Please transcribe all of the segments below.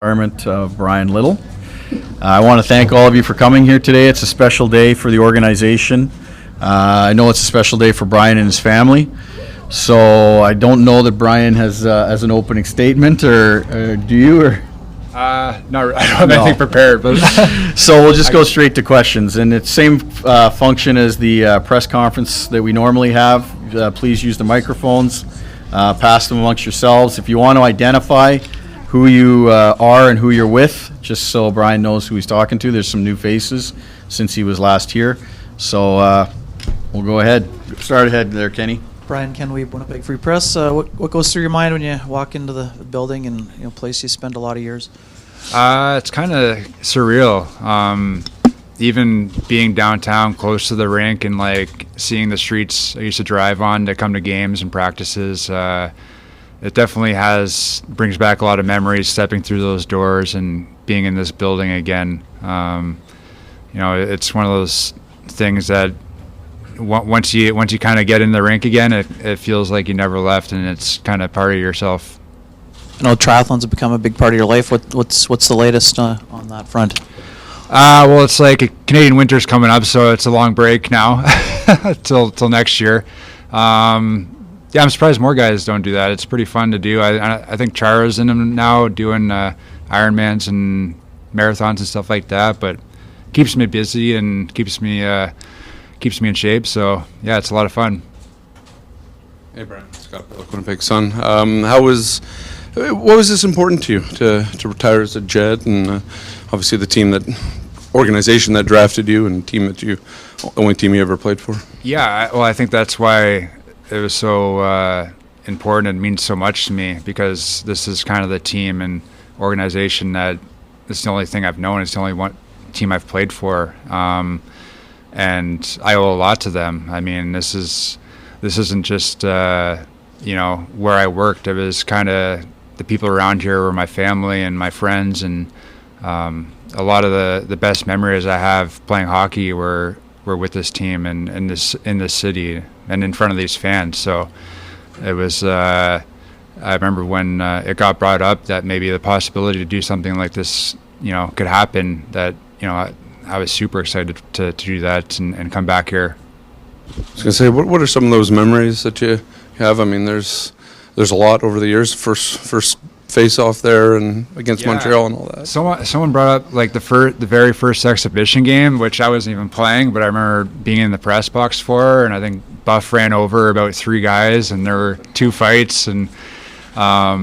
Environment of Bryan Little. I want to thank all of you for coming here today. It's a special day for the organization. I know it's a special day for Bryan and his family. So I don't know that Bryan has an opening statement, or do you? Or No, I don't have anything prepared. But so we'll just go straight to questions, and it's same function as the press conference that we normally have. Please use the microphones, pass them amongst yourselves. If you want to identify who you are and who you're with, just so Bryan knows who he's talking to. There's some new faces since he was last here. So we'll go ahead. Start ahead there, Kenny. Bryan, Ken Weeb, Winnipeg Free Press. What goes through your mind when you walk into the building and place you spend a lot of years? it's kind of surreal. Even being downtown, close to the rink, and like seeing the streets I used to drive on to come to games and practices. It definitely brings back a lot of memories, stepping through those doors and being in this building again. It's one of those things that once you kind of get in the rink again, it feels like you never left, and it's kind of part of yourself. I know triathlons have become a big part of your life. What's the latest on that front? Well, it's like Canadian winter's coming up, so it's a long break now till next year. Yeah, I'm surprised more guys don't do that. It's pretty fun to do. I think Chara's in them now, doing Ironmans and marathons and stuff like that. But keeps me busy and keeps me in shape. So yeah, it's a lot of fun. Hey, Bryan. Scott Bullock, Winnipeg Sun. What was this important to you to retire as a Jet, and obviously the organization that drafted you, and only team you ever played for? Yeah, I think that's why it was so important and means so much to me, because this is kind of the team and organization that it's the only thing I've known. It's the only one team I've played for, and I owe a lot to them. I mean, this isn't just where I worked. It was kind of the people around here were my family and my friends, and a lot of the best memories I have playing hockey were with this team and in this city and in front of these fans. So it was I remember when it got brought up that maybe the possibility to do something like this could happen, that I was super excited to do that and come back here. I was gonna say, what are some of those memories that you have? I mean, there's a lot over the years. First face-off there and against Montreal and all that. Someone brought up like the very first exhibition game, which I wasn't even playing, but I remember being in the press box for, and I think Buff ran over about 3 guys, and there were 2 fights, and I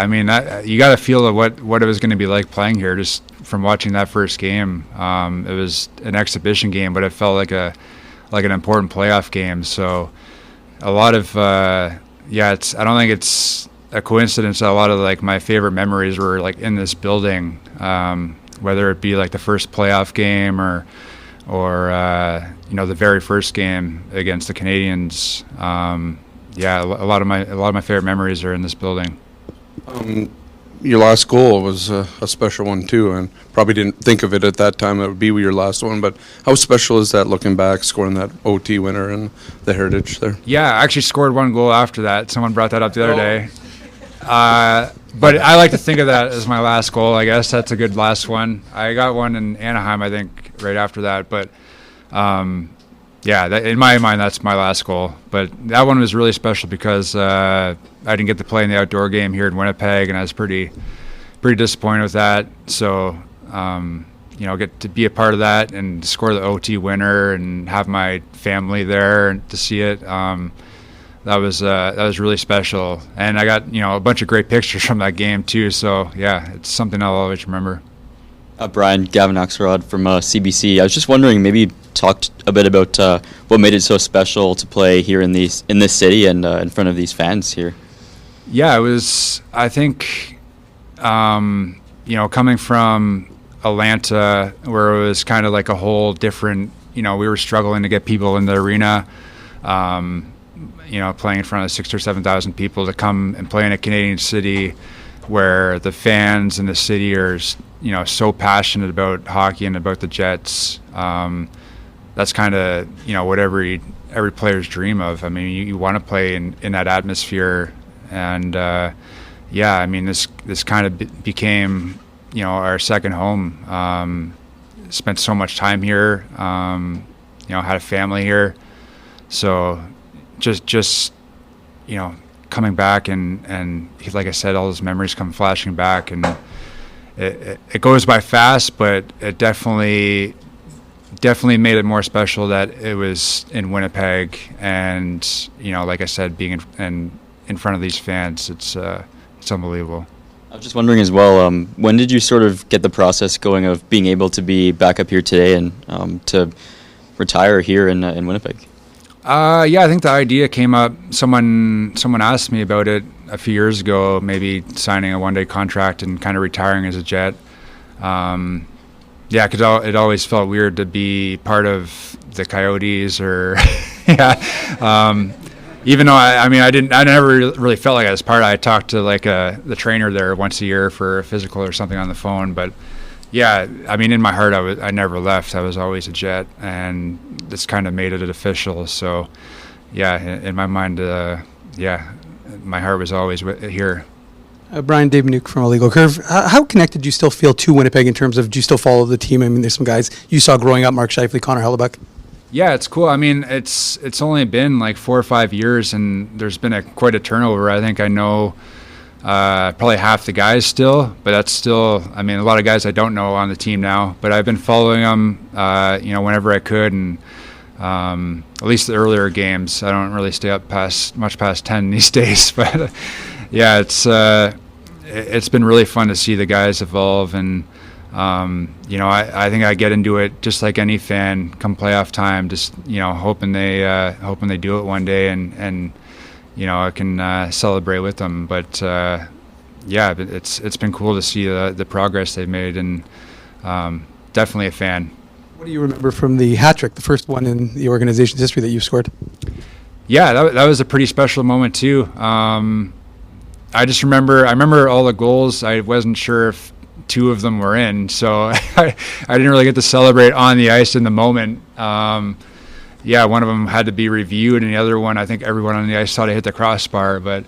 mean, you got to feel what it was going to be like playing here just from watching that first game. It was an exhibition game, but it felt like an important playoff game. So a lot of I don't think it's a coincidence that a lot of like my favorite memories were like in this building, whether it be like the first playoff game or the very first game against the Canadians. A lot of my favorite memories are in this building. Your last goal was a special one too, and probably didn't think of it at that time that would be your last one, but how special is that looking back, scoring that OT winner and the Heritage there? Yeah, I actually scored 1 goal after that. Someone brought that up the other day. But I like to think of that as my last goal. I guess that's a good last one. I got one in Anaheim, I think, right after that. But in my mind, that's my last goal. But that one was really special because I didn't get to play in the outdoor game here in Winnipeg, and I was pretty disappointed with that. So get to be a part of that and score the OT winner and have my family there and to see it. That was really special, and I got a bunch of great pictures from that game too. So yeah, it's something I'll always remember. Bryan, Gavin Axelrod from CBC. I was just wondering, maybe talked a bit about what made it so special to play here in this city and in front of these fans here. Yeah, it was. I think coming from Atlanta, where it was kind of like a whole different. We were struggling to get people in the arena. Playing in front of 6,000 or 7,000 people, to come and play in a Canadian city where the fans in the city are, so passionate about hockey and about the Jets. That's kind of, what every player's dream of. I mean, you want to play in that atmosphere, and yeah, I mean, this kind of became, our second home. Spent so much time here, had a family here. So just coming back and like I said, all those memories come flashing back, and it goes by fast, but it definitely made it more special that it was in Winnipeg, and like I said, being in front of these fans, it's unbelievable. I was just wondering as well, when did you sort of get the process going of being able to be back up here today and to retire here in Winnipeg? Yeah, I think the idea came up. Someone asked me about it a few years ago, maybe signing a one-day contract and kind of retiring as a Jet. Yeah, because it always felt weird to be part of the Coyotes, or yeah. Even though I never really felt like I was part of it. I talked to the trainer there once a year for a physical or something on the phone, but yeah, I mean, in my heart, I never left. I was always a Jet, and this kind of made it official. So, yeah, in my mind, yeah, my heart was always here. Bryan, Dave Nuke from Illegal Curve. How connected do you still feel to Winnipeg in terms of, do you still follow the team? I mean, there's some guys you saw growing up, Mark Scheifele, Connor Hellebuck. Yeah, it's cool. I mean, it's only been like 4 or 5 years, and there's been quite a turnover. I think I know probably half the guys still, but that's still, I mean, a lot of guys I don't know on the team now, but I've been following them, whenever I could, and at least the earlier games. I don't really stay up much past 10 these days, but yeah, it's been really fun to see the guys evolve, and I think I get into it just like any fan come playoff time, just hoping they do it one day, and I can celebrate with them. But yeah, it's been cool to see the progress they've made, and definitely a fan. What do you remember from the hat trick, the first one in the organization's history that you scored? Yeah, that was a pretty special moment too. I remember all the goals. I wasn't sure if 2 of them were in, so I didn't really get to celebrate on the ice in the moment. Yeah, one of them had to be reviewed, and the other one, I think everyone on the ice thought I hit the crossbar. But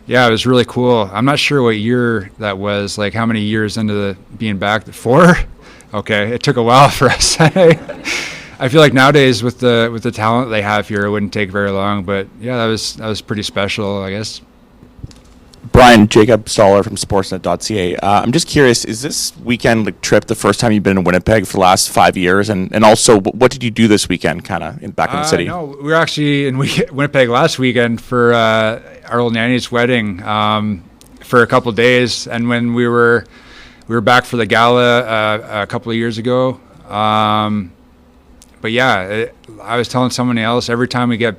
yeah, it was really cool. I'm not sure what year that was, like how many years into being back. 4? Okay, it took a while for us. I feel like nowadays with the talent they have here, it wouldn't take very long. But yeah, that was pretty special, I guess. Bryan, Jacob Stoller from Sportsnet.ca. I'm just curious, is this weekend trip the first time you've been in Winnipeg for the last 5 years? And also, what did you do this weekend, kind of back in the city? No, we were actually in Winnipeg last weekend for our old nanny's wedding for a couple of days, and when we were back for the gala a couple of years ago. But yeah, I was telling someone else, every time we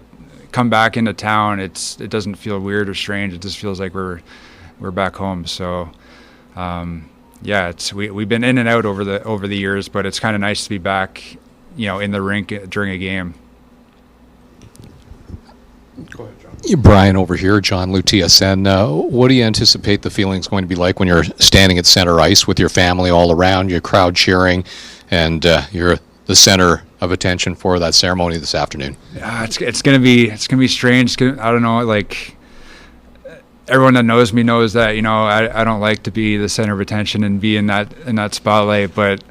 come back into town, it doesn't feel weird or strange. It just feels like we're back home. So yeah, we've been in and out over the years, but it's kind of nice to be back, in the rink during a game. Go ahead, John. Bryan over here, John Lutias. What do you anticipate the feeling's going to be like when you're standing at center ice with your family all around, your crowd cheering, and you're the center of attention for that ceremony this afternoon? It's gonna be strange. I don't know, like everyone that knows me knows that I don't like to be the center of attention and be in that spotlight, but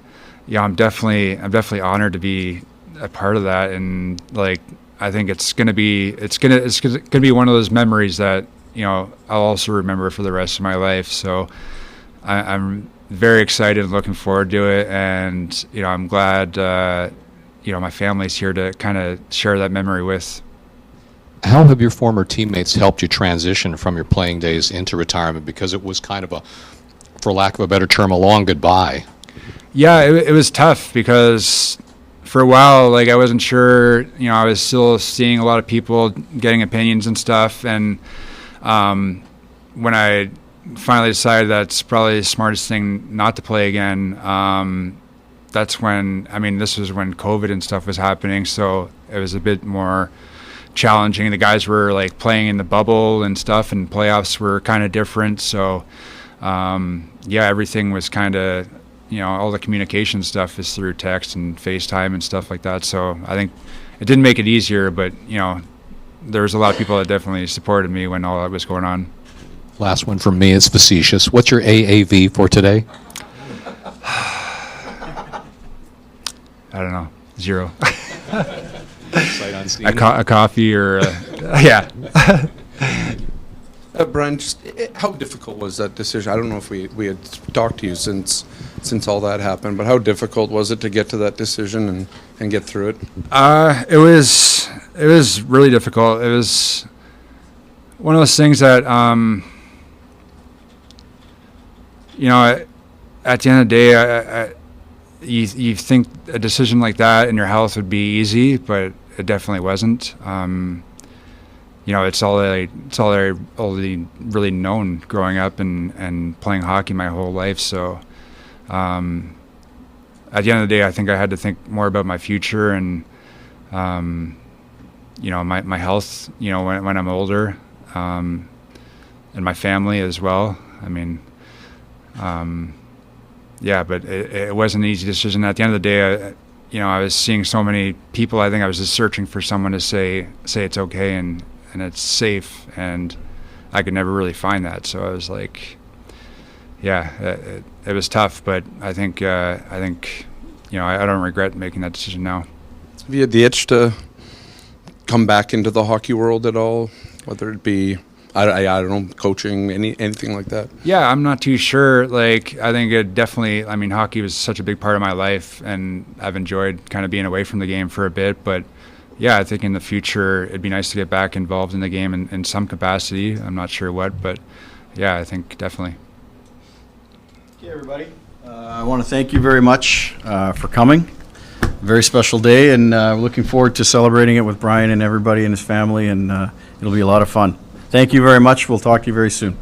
yeah, I'm definitely honored to be a part of that, and like I think it's gonna be one of those memories that I'll also remember for the rest of my life. So I'm very excited and looking forward to it, and I'm glad my family's here to kind of share that memory with. How have your former teammates helped you transition from your playing days into retirement? Because it was kind of for lack of a better term, a long goodbye. Yeah, it was tough because for a while, like I wasn't sure, I was still seeing a lot of people getting opinions and stuff, and when I finally decided that's probably the smartest thing not to play again, that's when, this was when COVID and stuff was happening, so it was a bit more challenging. The guys were like playing in the bubble and stuff, and playoffs were kind of different, so yeah, everything was kind of, all the communication stuff is through text and FaceTime and stuff like that, so I think it didn't make it easier, but there was a lot of people that definitely supported me when all that was going on. last one from me is facetious. What's your AAV for today? I don't know. 0. Sight unseen. A coffee or yeah. Bryan, just how difficult was that decision? I don't know if we had talked to you since all that happened, but how difficult was it to get to that decision and get through it? It was really difficult. It was one of those things that you know, at the end of the day, you think a decision like that in your health would be easy, but it definitely wasn't. You know, it's all I only really known growing up and playing hockey my whole life. So at the end of the day, I think I had to think more about my future and you know, my health, you know, when I'm older, and my family as well. I mean, yeah, but it wasn't an easy decision. At the end of the day, you know, I was seeing so many people. I think I was just searching for someone to say it's okay and it's safe, and I could never really find that. So I was like, yeah, it was tough, but I think you know, I don't regret making that decision now. Have you had the itch to come back into the hockey world at all, whether it be I don't know, coaching, anything like that? Yeah, I'm not too sure. Like, I think it definitely, I mean, hockey was such a big part of my life, and I've enjoyed kind of being away from the game for a bit. But yeah, I think in the future it'd be nice to get back involved in the game in some capacity. I'm not sure what, but yeah, I think definitely. Okay, everybody. I want to thank you very much for coming. Very special day, and looking forward to celebrating it with Bryan and everybody and his family, and it'll be a lot of fun. Thank you very much. We'll talk to you very soon.